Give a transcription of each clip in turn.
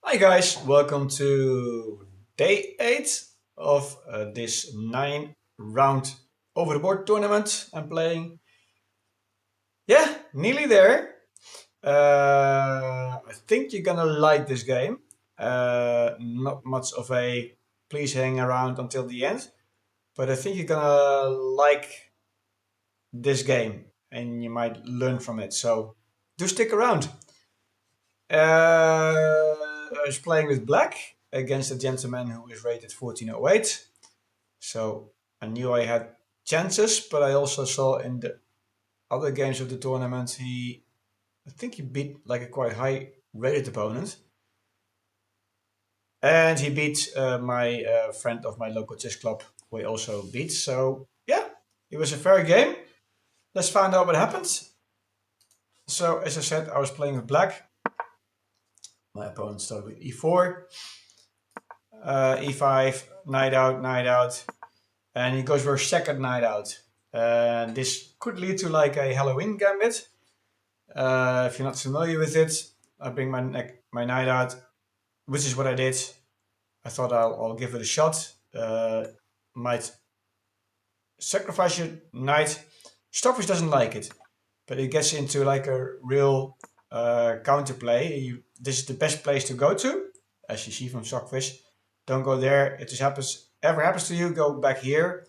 Hi guys, welcome to day 8 of this 9 round over the board tournament I'm playing. Yeah, nearly there. I think you're gonna like this game. Not much of a please hang around until the end, but I think you're gonna like this game and you might learn from it. So do stick around. I was playing with black against a gentleman who is rated 1408. So I knew I had chances, but I also saw in the other games of the tournament I think he beat like a quite high rated opponent. And he beat my friend of my local chess club, who he also beat. So yeah, it was a fair game. Let's find out what happened. So as I said, I was playing with black. My opponent started with e4, e5, knight out, and he goes for a second knight out. And this could lead to like a Halloween gambit. If you're not familiar with it, I bring my knight out, which is what I did. I thought I'll give it a shot. Might sacrifice your knight. Stockfish doesn't like it, but it gets into like a real counterplay. This is the best place to go to, as you see from Stockfish. Don't go there. If this happens to you, go back here.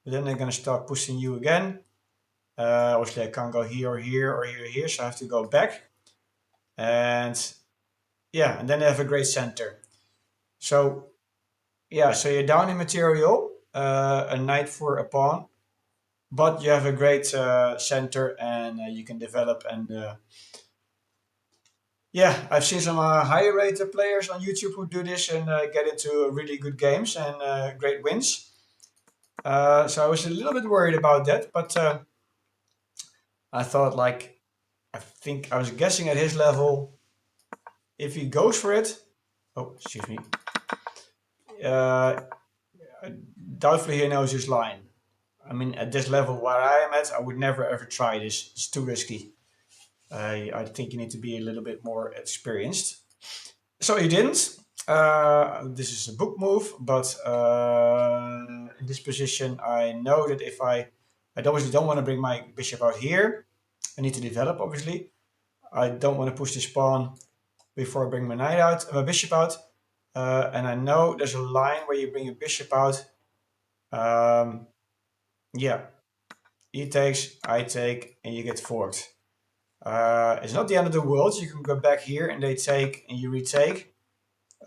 But then they're gonna start pushing you again. Obviously, I can't go here or here or here or here, so I have to go back. And yeah, and then they have a great center. So yeah, so you're down in material, a knight for a pawn, but you have a great center and you can develop. And yeah, I've seen some higher rated players on YouTube who do this and get into really good games and great wins. So I was a little bit worried about that, but I thought like I think I was guessing at his level, if he goes for it, oh excuse me, uh, doubtfully he knows his line. I mean, at this level where I am at, I would never ever try this. It's too risky. I think you need to be a little bit more experienced. So he didn't. This is a book move, but in this position, I know that if I obviously don't want to bring my bishop out here. I need to develop, obviously. I don't want to push this pawn before I bring my knight out, my bishop out. And I know there's a line where you bring your bishop out. Yeah, he takes, I take, and you get forked. It's not the end of the world. You can go back here and they take and you retake.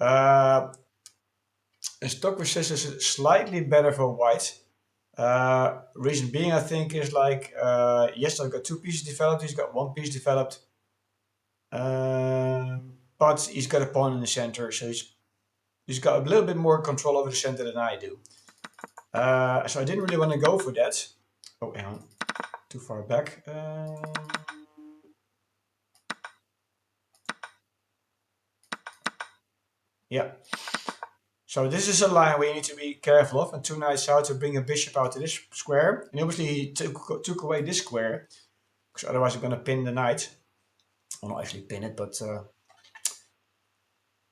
And stock resistance is slightly better for white. Reason being, I think, is like, yes, I've got two pieces developed. He's got one piece developed. But he's got a pawn in the center, so he's got a little bit more control over the center than I do. So I didn't really want to go for that. Oh, hang on. Too far back. Yeah. So this is a line where you need to be careful of, and two knights out to bring a bishop out to this square. And obviously he took away this square, because otherwise I'm going to pin the knight. Well, not actually pin it, but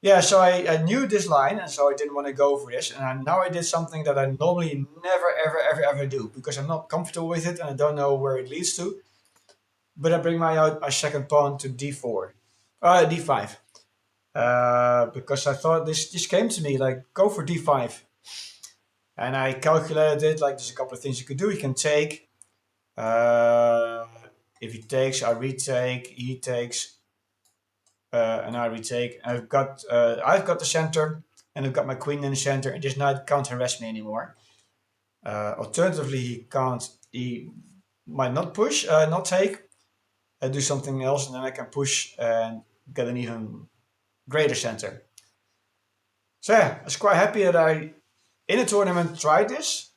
yeah, so I knew this line, and so I didn't want to go for this. And now I did something that I normally never, ever, ever, ever do, because I'm not comfortable with it and I don't know where it leads to. But I bring my second pawn to d4, d5. Because I thought this came to me like, go for d5. And I calculated it, like there's a couple of things you could do. You can take, if he takes, I retake, he takes, and I retake. I've got the center, and I've got my queen in the center, and this knight can't harass me anymore. Alternatively, he might not push, not take, do something else, and then I can push and get an even greater center. So yeah, I was quite happy that I, in a tournament, tried this,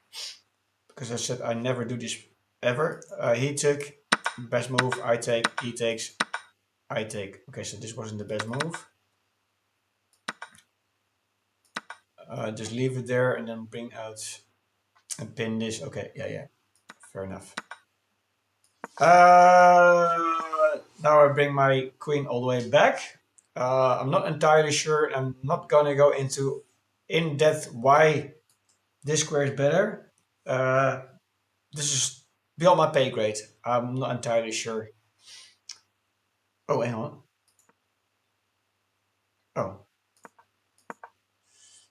because I said I never do this ever. He took, best move, I take, he takes, I take. Okay, so this wasn't the best move. Just leave it there and then bring out and pin this. Okay, yeah, fair enough. Now I bring my queen all the way back. I'm not entirely sure. I'm not gonna go into in depth why this square is better. This is beyond my pay grade. I'm not entirely sure. Oh, hang on. Oh,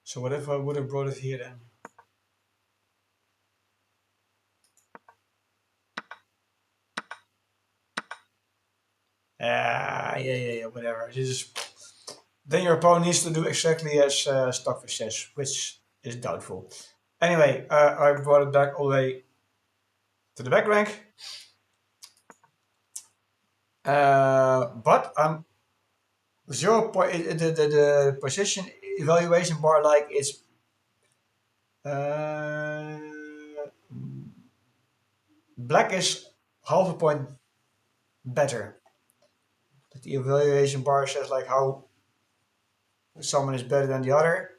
so what if I would have brought it here then? Yeah, whatever. Then your opponent needs to do exactly as Stockfish says, which is doubtful. Anyway, I brought it back all the way to the back rank. But I'm 0 point. The position evaluation bar like it's uh, black is half a point better. The evaluation bar says like how someone is better than the other.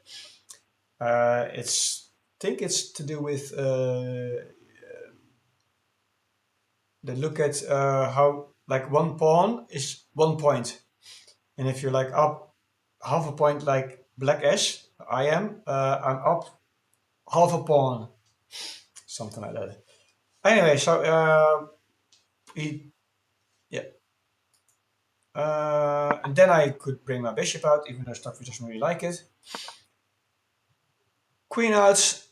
It's think it's to do with they look at how like one pawn is 1 point, and if you're like up half a point like black S, I'm up half a pawn, something like that. Anyway, so he yeah. And then I could bring my bishop out, even though Stockfish doesn't really like it. Queen out.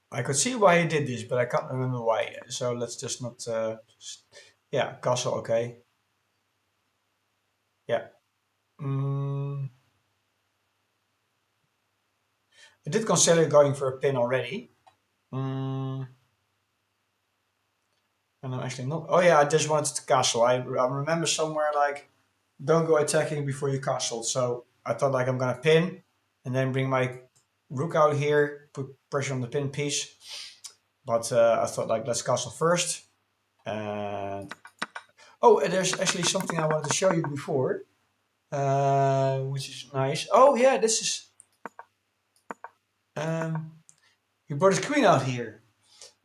I could see why he did this, but I can't remember why. So let's just not. Yeah, castle. Okay. Yeah. Mm, I did consider going for a pin already. Mm, and I'm actually not. Oh yeah, I just wanted to castle. I remember somewhere like don't go attacking before you castle. So I thought like I'm gonna pin and then bring my rook out here, put pressure on the pin piece. But I thought like let's castle first. And oh, and there's actually something I wanted to show you before, which is nice. Oh yeah, this is he brought his queen out here,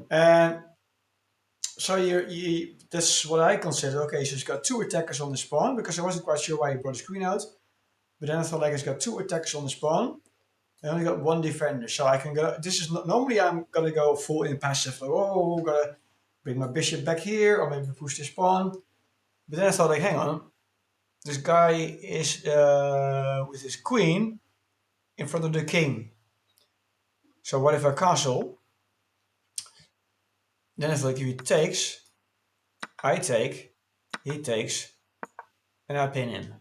and so you that's what I consider. Okay, so he's got two attackers on the spawn because I wasn't quite sure why he brought his queen out, but then I thought like he's got two attackers on the spawn. I only got one defender, so I can go. This is not, normally I'm gonna go full in passive. Like, oh, gotta bring my bishop back here, or maybe push this pawn. But then I thought, like, hang on, this guy is with his queen in front of the king. So what if I castle? Then I thought, like, if he takes, I take, he takes, and I pin him.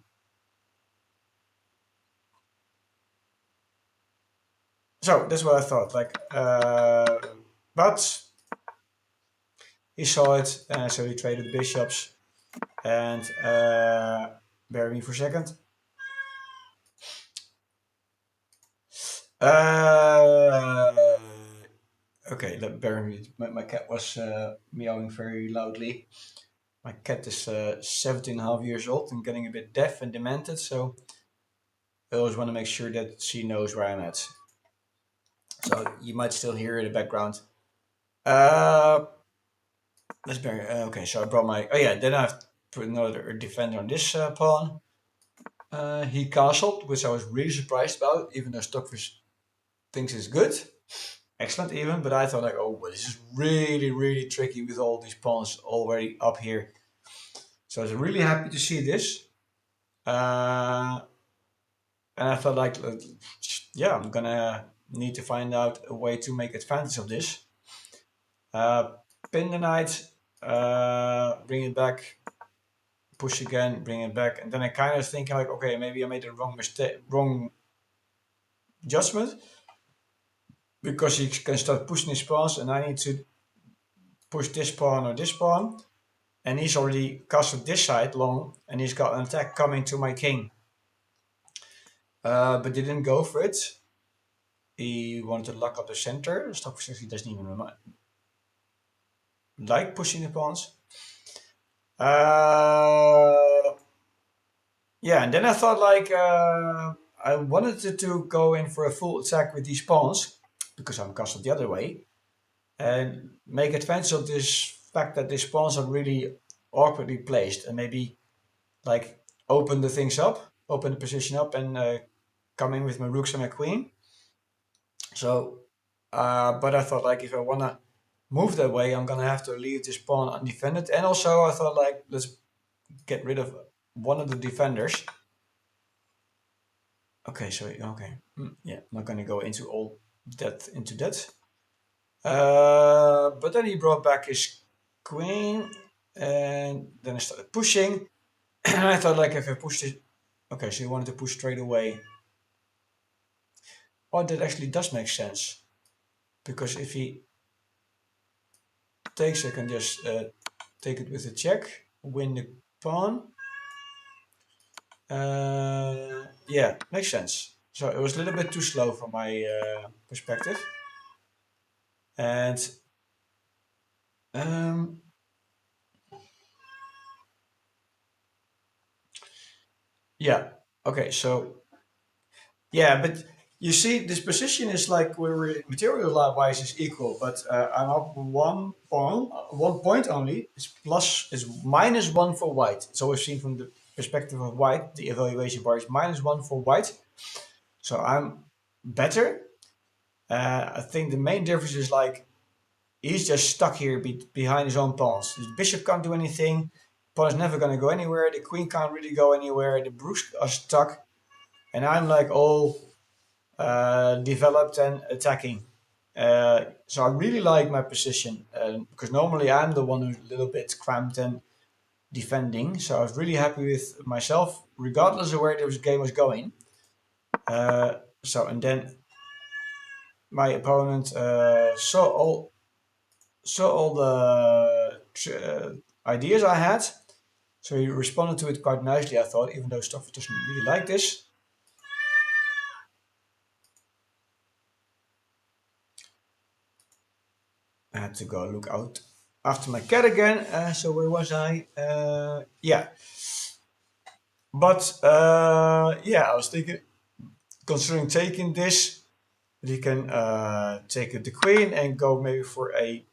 So that's what I thought. Like, but he saw it, so he traded bishops. And bear with me for a second. Okay, bear with me. My cat was meowing very loudly. My cat is 17 and a half years old and getting a bit deaf and demented, so I always want to make sure that she knows where I'm at. So you might still hear in the background. Let's bear. Okay, so I brought my. Oh yeah, then I've put another defender on this pawn. He castled, which I was really surprised about, even though Stockfish thinks it's good. Excellent even, but I thought like, oh, well, this is really, really tricky with all these pawns already up here. So I was really happy to see this. And I felt like, yeah, I'm gonna need to find out a way to make advantage of this. Pin the knight, bring it back, push again, bring it back, and then I kind of thinking like, okay, maybe I made a wrong judgment, because he can start pushing his pawns, and I need to push this pawn or this pawn, and he's already castled this side long, and he's got an attack coming to my king. But didn't go for it. He wanted to lock up the center. Stockfish he doesn't even like pushing the pawns. Yeah, and then I thought like I wanted to go in for a full attack with these pawns because I'm castled the other way. and make advantage of this fact that these pawns are really awkwardly placed, and maybe like open the things up, open the position up, and come in with my rooks and my queen. So, but I thought like if I wanna move that way, I'm gonna have to leave this pawn undefended. And also I thought like let's get rid of one of the defenders. Okay, so okay, yeah, I'm not gonna go into all that into that. But then he brought back his queen, and then I started pushing. And I thought like if I pushed it, okay, so he wanted to push straight away. Oh, that actually does make sense, because if he takes, I can just take it with a check, win the pawn. Yeah, makes sense. So it was a little bit too slow from my perspective. And um, yeah, okay, so yeah, but you see, this position is like we're material wise is equal, but I'm up one pawn, 1 point only. It's plus, is -1 for white. It's always seen from the perspective of white. The evaluation bar is -1 for white. So I'm better. I think the main difference is like he's just stuck here behind his own pawns. The bishop can't do anything. Pawn is never going to go anywhere. The queen can't really go anywhere. The rooks are stuck, and I'm like all developed and attacking. So I really like my position because normally I'm the one who's a little bit cramped and defending. So I was really happy with myself, regardless of where this game was going. So and then my opponent saw all the ideas I had. So he responded to it quite nicely, I thought, even though Stoffel doesn't really like this. I had to go look out after my cat again. So where was I? Yeah. But yeah, I was thinking, considering taking this, that he can take the queen and go maybe for a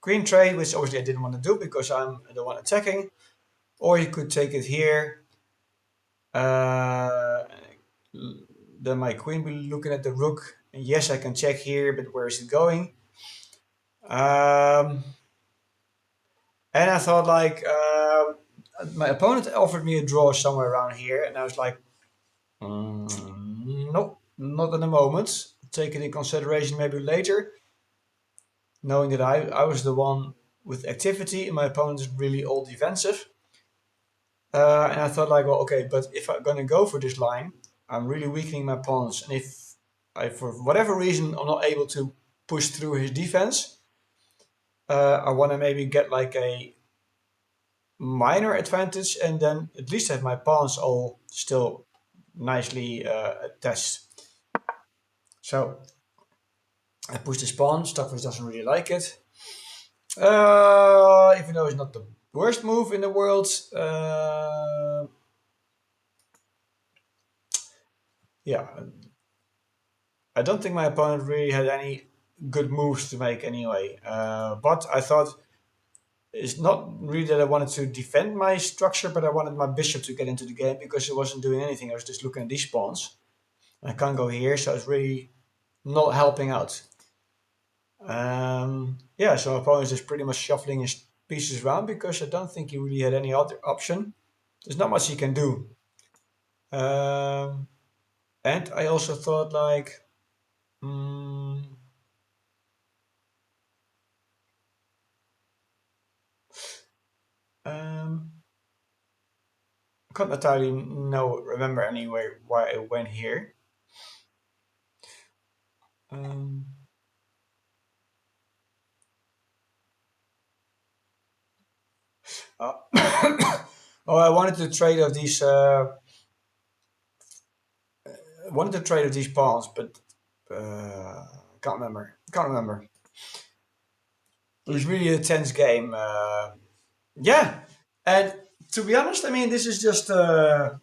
queen trade, which obviously I didn't want to do because I'm the one attacking. Or he could take it here. Uh, then my queen will be looking at the rook. And yes, I can check here, but where is it going? And I thought like my opponent offered me a draw somewhere around here, and I was like, nope, not at the moment. Take it in consideration maybe later, knowing that I was the one with activity and my opponent is really all defensive. And I thought like, well, okay, but if I'm gonna go for this line, I'm really weakening my opponents, and if I, for whatever reason, I'm not able to push through his defense, I want to maybe get like a minor advantage and then at least have my pawns all still nicely attached. So I push this pawn. Stockfish doesn't really like it. Even though it's not the worst move in the world. Yeah, I don't think my opponent really had any good moves to make anyway. But I thought it's not really that I wanted to defend my structure, but I wanted my bishop to get into the game because it wasn't doing anything. I was just looking at these pawns. I can't go here, so it's really not helping out. Yeah, so my opponent is just pretty much shuffling his pieces around because I don't think he really had any other option. There's not much he can do. Um, and I also thought like, mm, I can't entirely remember anyway why I went here. Um, oh, oh, I wanted to trade of these. Wanted to trade of these pawns, but can't remember. Can't remember. It was really a tense game. Yeah, and to be honest, I mean, this is just. I'm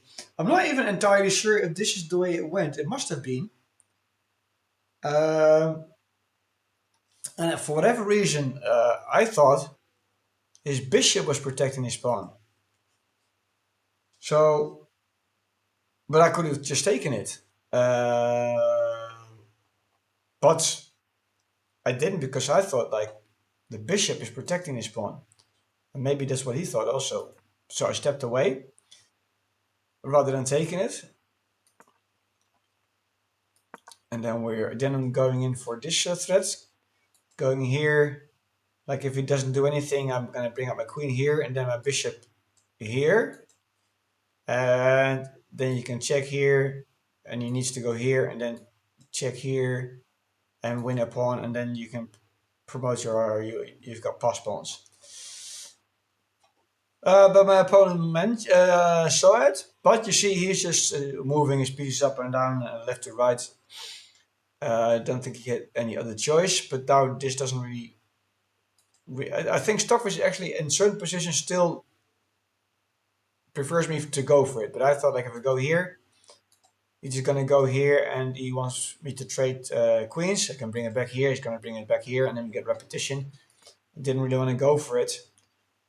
not even entirely sure if this is the way it went. It must have been. Um And for whatever reason, I thought his bishop was protecting his pawn. So, but I could have just taken it. But I didn't, because I thought like the bishop is protecting his pawn. And maybe that's what he thought also. So I stepped away rather than taking it. And then I'm going in for this threat. Going here. Like if he doesn't do anything, I'm going to bring up my queen here and then my bishop here. And then you can check here, and he needs to go here and then check here and win a pawn, and then you can promote you've got pass pawns. But my opponent saw it, but you see he's just moving his pieces up and down, left to right. I don't think he had any other choice, but now this doesn't really. I think Stockfish actually in certain positions still prefers me to go for it, but I thought like if I go here, he's just gonna go here and he wants me to trade queens. I can bring it back here, he's gonna bring it back here, and then we get repetition. I didn't really want to go for it.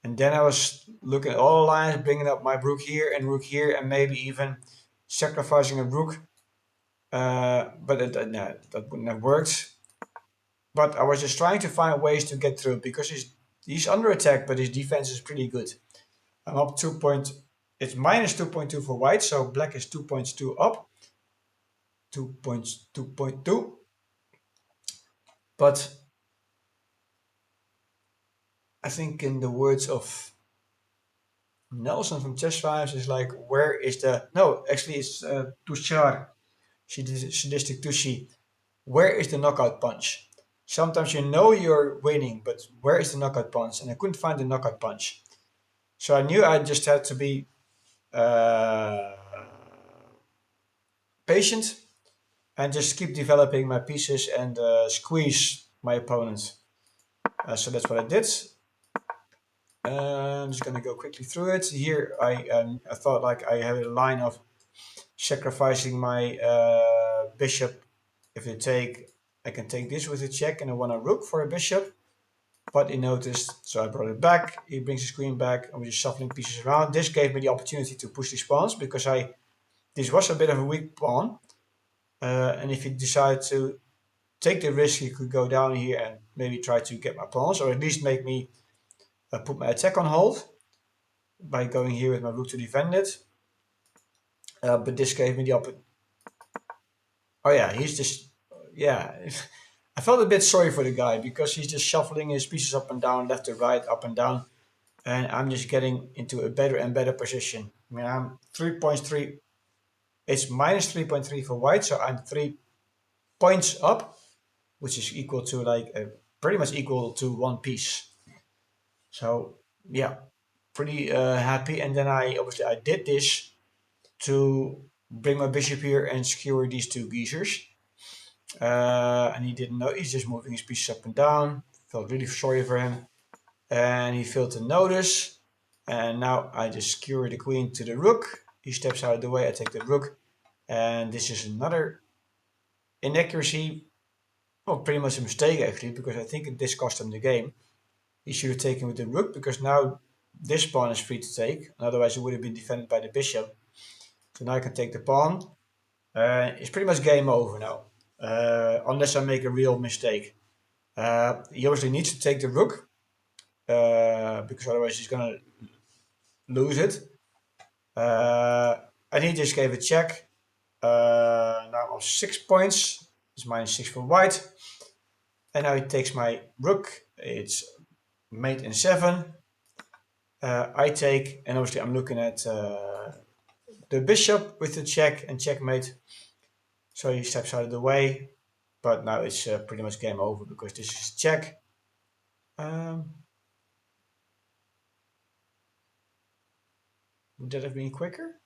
And then I was looking at all the lines, bringing up my rook here, and maybe even sacrificing a rook. But no, that wouldn't have worked. But I was just trying to find ways to get through, because he's under attack, but his defense is pretty good. I'm up 2 point. It's minus 2.2 for white, so black is 2.2 up. 2.2. But I think in the words of Nelson from Chess Files is like, where is the... No, actually it's Tushar, Sadistic Tushi. Where is the knockout punch? Sometimes you know you're winning, but where is the knockout punch? And I couldn't find the knockout punch. So I knew I just had to be patient and just keep developing my pieces and squeeze my opponent. So that's what I did. I'm just going to go quickly through it. Here I thought like I had a line of sacrificing my bishop. If you take, I can take this with a check, and I want a rook for a bishop. But he noticed, so I brought it back. He brings his queen back, and we're just shuffling pieces around. This gave me the opportunity to push these pawns, because this was a bit of a weak pawn. And if you decide to take the risk, you could go down here and maybe try to get my pawns, or at least make me put my attack on hold by going here with my rook to defend it. But this gave me the opportunity. Oh yeah, he's just, yeah. I felt a bit sorry for the guy, because he's just shuffling his pieces up and down, left to right, up and down. And I'm just getting into a better and better position. I mean, I'm 3.3. It's minus 3.3 for white, so I'm 3 points up, which is equal to like pretty much equal to one piece. So yeah, pretty happy. And then I did this to bring my bishop here and skewer these two geezers. And he didn't know, he's just moving his pieces up and down. Felt really sorry for him. And he failed to notice. And now I just skewer the queen to the rook. He steps out of the way, I take the rook. And this is another inaccuracy. Well, pretty much a mistake actually, because I think this cost him the game. He should have taken with the rook, because now this pawn is free to take. Otherwise it would have been defended by the bishop. So now I can take the pawn. It's pretty much game over now. Unless I make a real mistake. He obviously needs to take the rook, because otherwise he's gonna lose it. And he just gave a check. Now I'm 6 points. It's minus 6 for white. And now he takes my rook. It's mate in 7. I take, and obviously I'm looking at the bishop with the check and checkmate. So he steps out of the way. But now it's pretty much game over, because this is check. Would that have been quicker?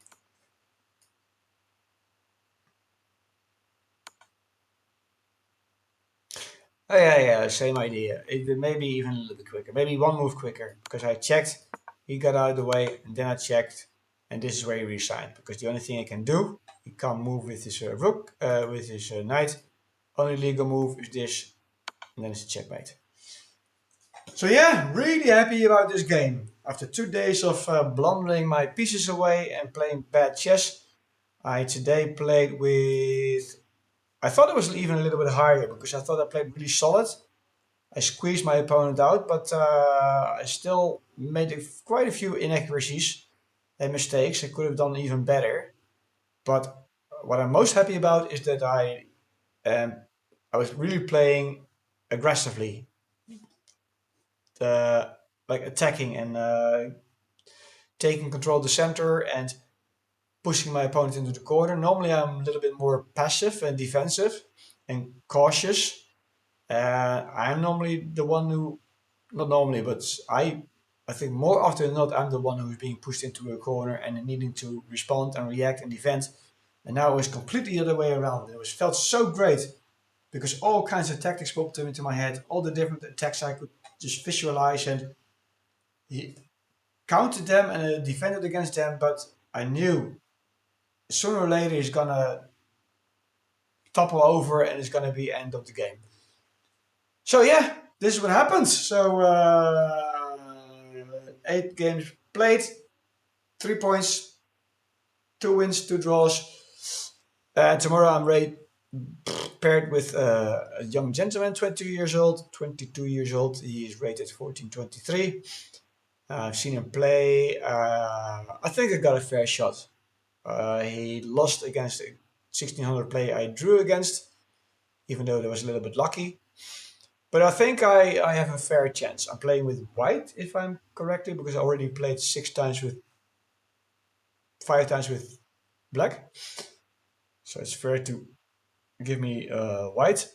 Oh yeah, same idea. Maybe even a little bit quicker. Maybe one move quicker, because I checked, he got out of the way, and then I checked, and this is where he resigned. Because the only thing he can do, he can't move with his rook, with his knight. Only legal move is this, and then it's a checkmate. So yeah, really happy about this game. After 2 days of blundering my pieces away and playing bad chess, I today played with... I thought it was even a little bit higher because I thought I played really solid. I squeezed my opponent out, but I still made quite a few inaccuracies and mistakes. I could have done even better. But what I'm most happy about is that um, I was really playing aggressively, uh, like attacking and taking control of the center and pushing my opponent into the corner. Normally, I'm a little bit more passive and defensive and cautious. I'm normally the one who, not normally, but I think more often than not, I'm the one who is being pushed into a corner and needing to respond and react and defend. And now it was completely the other way around. It was felt so great because all kinds of tactics popped into my head, all the different attacks I could just visualize and counted them and defended against them. But I knew sooner or later he's gonna topple over and it's gonna be end of the game. So yeah, this is what happens. So 8 games played, 3 points, 2 wins, 2 draws. Tomorrow I'm paired with a young gentleman, 22 years old. 22 years old. He is rated 1423. I've seen him play. I think I got a fair shot. He lost against a 1600 player I drew against, even though that was a little bit lucky. But I think I have a fair chance. I'm playing with white, if I'm correctly, because I already played 5 times with black. So it's fair to give me white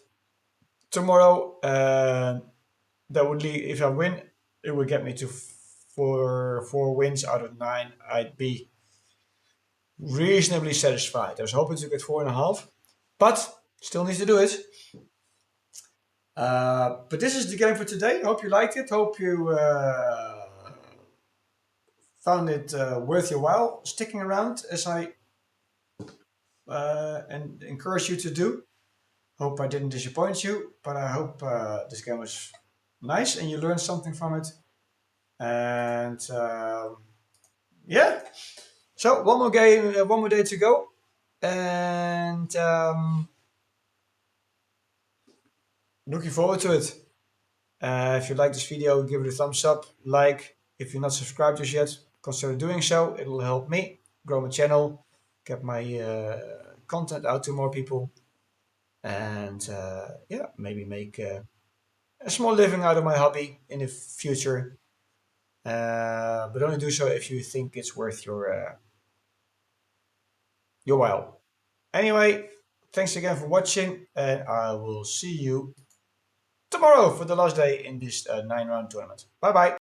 tomorrow. That would lead, if I win, it would get me to 4 wins out of 9. I'd be reasonably satisfied. I was hoping to get 4.5, but still need to do it. But this is the game for today. Hope you liked it. Hope you found it worth your while sticking around as I and encourage you to do. Hope I didn't disappoint you, but I hope this game was nice and you learned something from it. And yeah, so one more game, one more day to go, and looking forward to it. If you like this video, give it a thumbs up, like. If you're not subscribed just yet, consider doing so. It will help me grow my channel, get my content out to more people, and yeah, maybe make a small living out of my hobby in the future. But only do so if you think it's worth your while. Anyway, thanks again for watching, and I will see you tomorrow for the last day in this 9-round tournament. Bye bye.